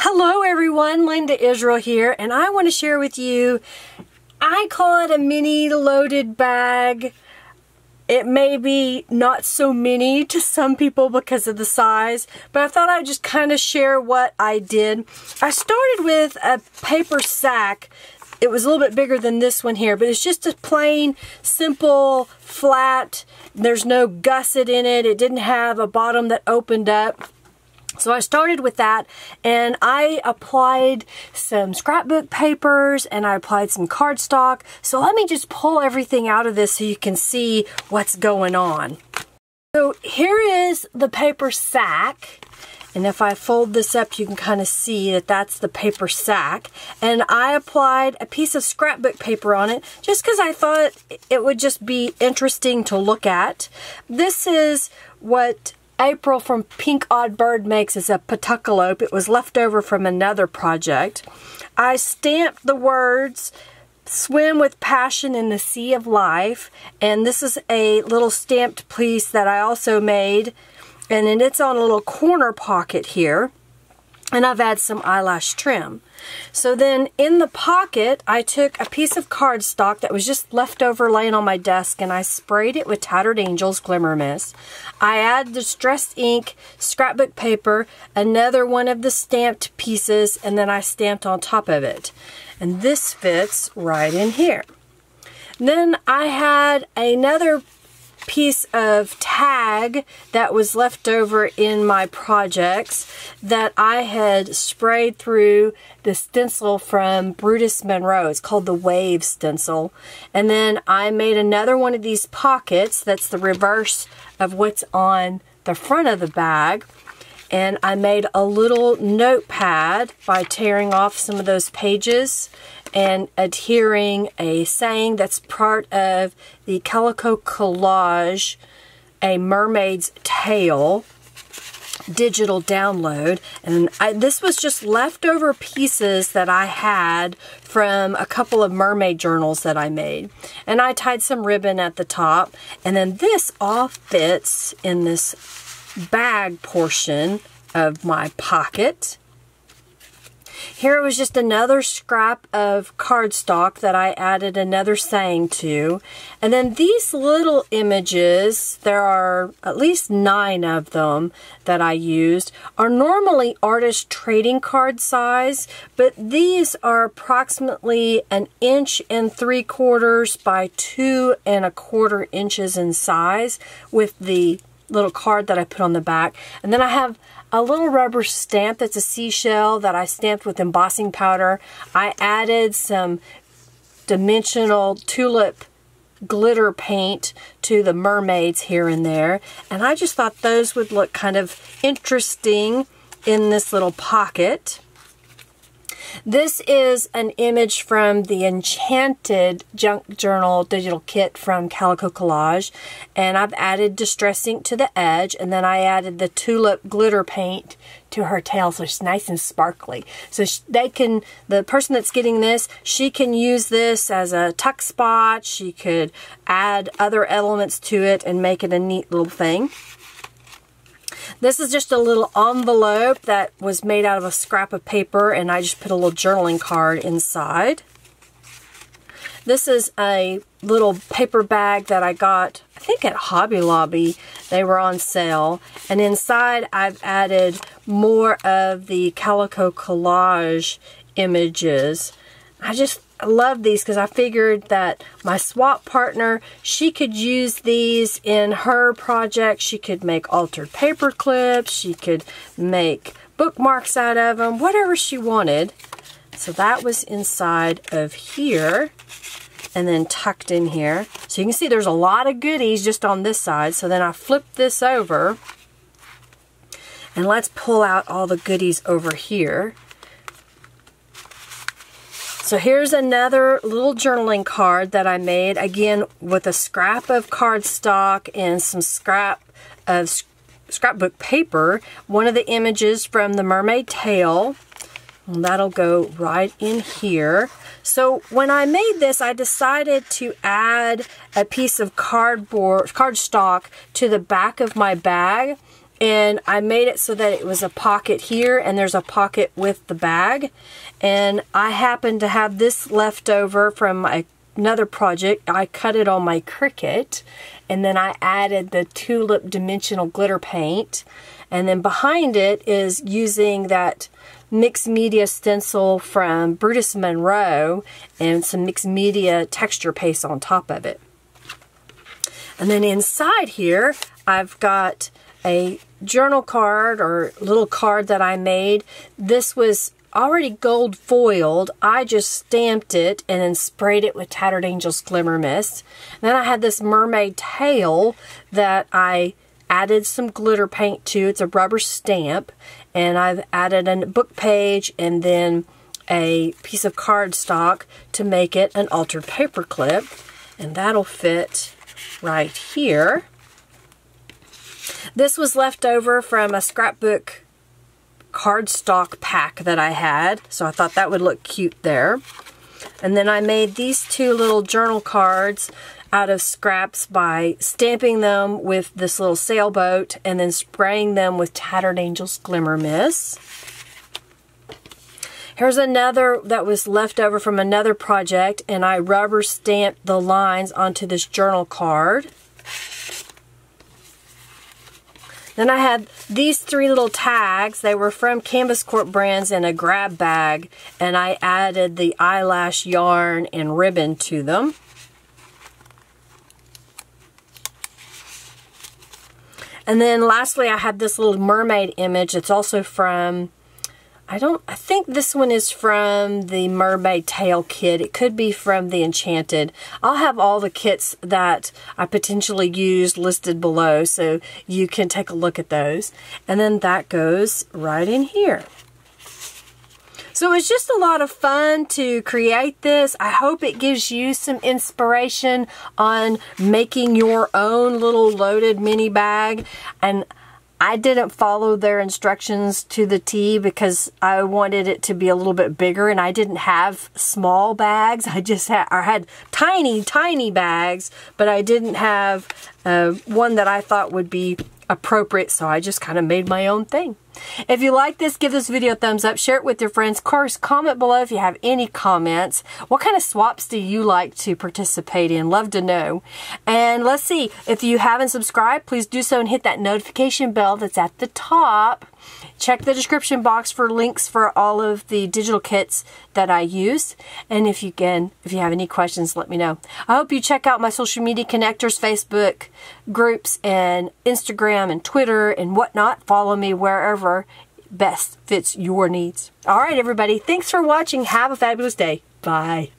Hello everyone, Linda Israel here, and I want to share with you, I call it a mini loaded bag. It may be not so mini to some people because of the size, but I thought I'd just kind of share what I did. I started with a paper sack. It was a little bit bigger than this one here, but it's just a plain, simple, flat. There's no gusset in it. It didn't have a bottom that opened up. So I started with that, and I applied some scrapbook papers and I applied some cardstock. So let me just pull everything out of this so you can see what's going on. So here is the paper sack, and if I fold this up you can kind of see that that's the paper sack. And I applied a piece of scrapbook paper on it just because I thought it would just be interesting to look at. This is what April from Pink Odd Bird makes as a patucalope. It was left over from another project. I stamped the words, "Swim with passion in the sea of life," and this is a little stamped piece that I also made, and then it's on a little corner pocket here. And I've added some eyelash trim. So then in the pocket, I took a piece of cardstock that was just left over laying on my desk, and I sprayed it with Tattered Angels Glimmer Mist. I added distressed ink, scrapbook paper, another one of the stamped pieces, and then I stamped on top of it. And this fits right in here. Then I had another piece of tag that was left over in my projects that I had sprayed through the stencil from Brutus Monroe. It's called the Wave stencil. And then I made another one of these pockets that's the reverse of what's on the front of the bag. And I made a little notepad by tearing off some of those pages and adhering a saying that's part of the Calico Collage, A Mermaid's Tale digital download. And this was just leftover pieces that I had from a couple of mermaid journals that I made. And I tied some ribbon at the top. And then this all fits in this bag portion of my pocket. Here was just another scrap of cardstock that I added another saying to. And then these little images, there are at least 9 of them that I used, are normally artist trading card size, but these are approximately 1 3/4 by 2 1/4 inches in size with the little card that I put on the back. And then I have a little rubber stamp that's a seashell that I stamped with embossing powder. I added some dimensional tulip glitter paint to the mermaids here and there. And I just thought those would look kind of interesting in this little pocket. This is an image from the Enchanted Junk Journal digital kit from Calico Collage, and I've added distress ink to the edge, and then I added the tulip glitter paint to her tail so it's nice and sparkly. So the person that's getting this, she can use this as a tuck spot. She could add other elements to it and make it a neat little thing. This is just a little envelope that was made out of a scrap of paper, and I just put a little journaling card inside. This is a little paper bag that I got, I think at Hobby Lobby. They were on sale. And inside I've added more of the Calico Collage images. I love these because I figured that my swap partner, she could use these in her project. She could make altered paper clips. She could make bookmarks out of them, whatever she wanted. So that was inside of here and then tucked in here. So you can see there's a lot of goodies just on this side. So then I flipped this over, and let's pull out all the goodies over here. So here's another little journaling card that I made, again with a scrap of cardstock and some scrap of scrapbook paper. One of the images from the Mermaid Tale. And that'll go right in here. So when I made this, I decided to add a piece of cardstock to the back of my bag. And I made it so that it was a pocket here, and there's a pocket with the bag. And I happen to have this left over from another project. I cut it on my Cricut, and then I added the tulip dimensional glitter paint. And then behind it is using that mixed media stencil from Brutus Monroe and some mixed media texture paste on top of it. And then inside here, I've got a journal card or little card that I made. This was already gold foiled. I just stamped it and then sprayed it with Tattered Angels Glimmer Mist. And then I had this mermaid tail that I added some glitter paint to. It's a rubber stamp, and I've added a book page and then a piece of cardstock to make it an altered paper clip, and that'll fit right here. This was left over from a scrapbook cardstock pack that I had, so I thought that would look cute there. And then I made these two little journal cards out of scraps by stamping them with this little sailboat and then spraying them with Tattered Angels Glimmer Mist. Here's another that was left over from another project, and I rubber stamped the lines onto this journal card. Then I had these three little tags. They were from Canvas Corp brands in a grab bag, and I added the eyelash yarn and ribbon to them. And then lastly, I had this little mermaid image. It's also from, I think this one is from the Mermaid Tail kit. It could be from the Enchanted. I'll have all the kits that I potentially used listed below, so you can take a look at those. And then that goes right in here. So it's just a lot of fun to create this. I hope it gives you some inspiration on making your own little loaded mini bag. And I didn't follow their instructions to the T because I wanted it to be a little bit bigger, and I didn't have small bags. I had tiny bags, but I didn't have one that I thought would be appropriate, so I just kind of made my own thing. If you like this, give this video a thumbs up, share it with your friends. Of course, comment below if you have any comments. What kind of swaps do you like to participate in? Love to know. And let's see, if you haven't subscribed, please do so and hit that notification bell that's at the top. Check the description box for links for all of the digital kits that I use. And if you have any questions, let me know. I hope you check out my social media connectors, Facebook groups, and Instagram and Twitter and whatnot. Follow me wherever best fits your needs. All right, everybody. Thanks for watching. Have a fabulous day. Bye.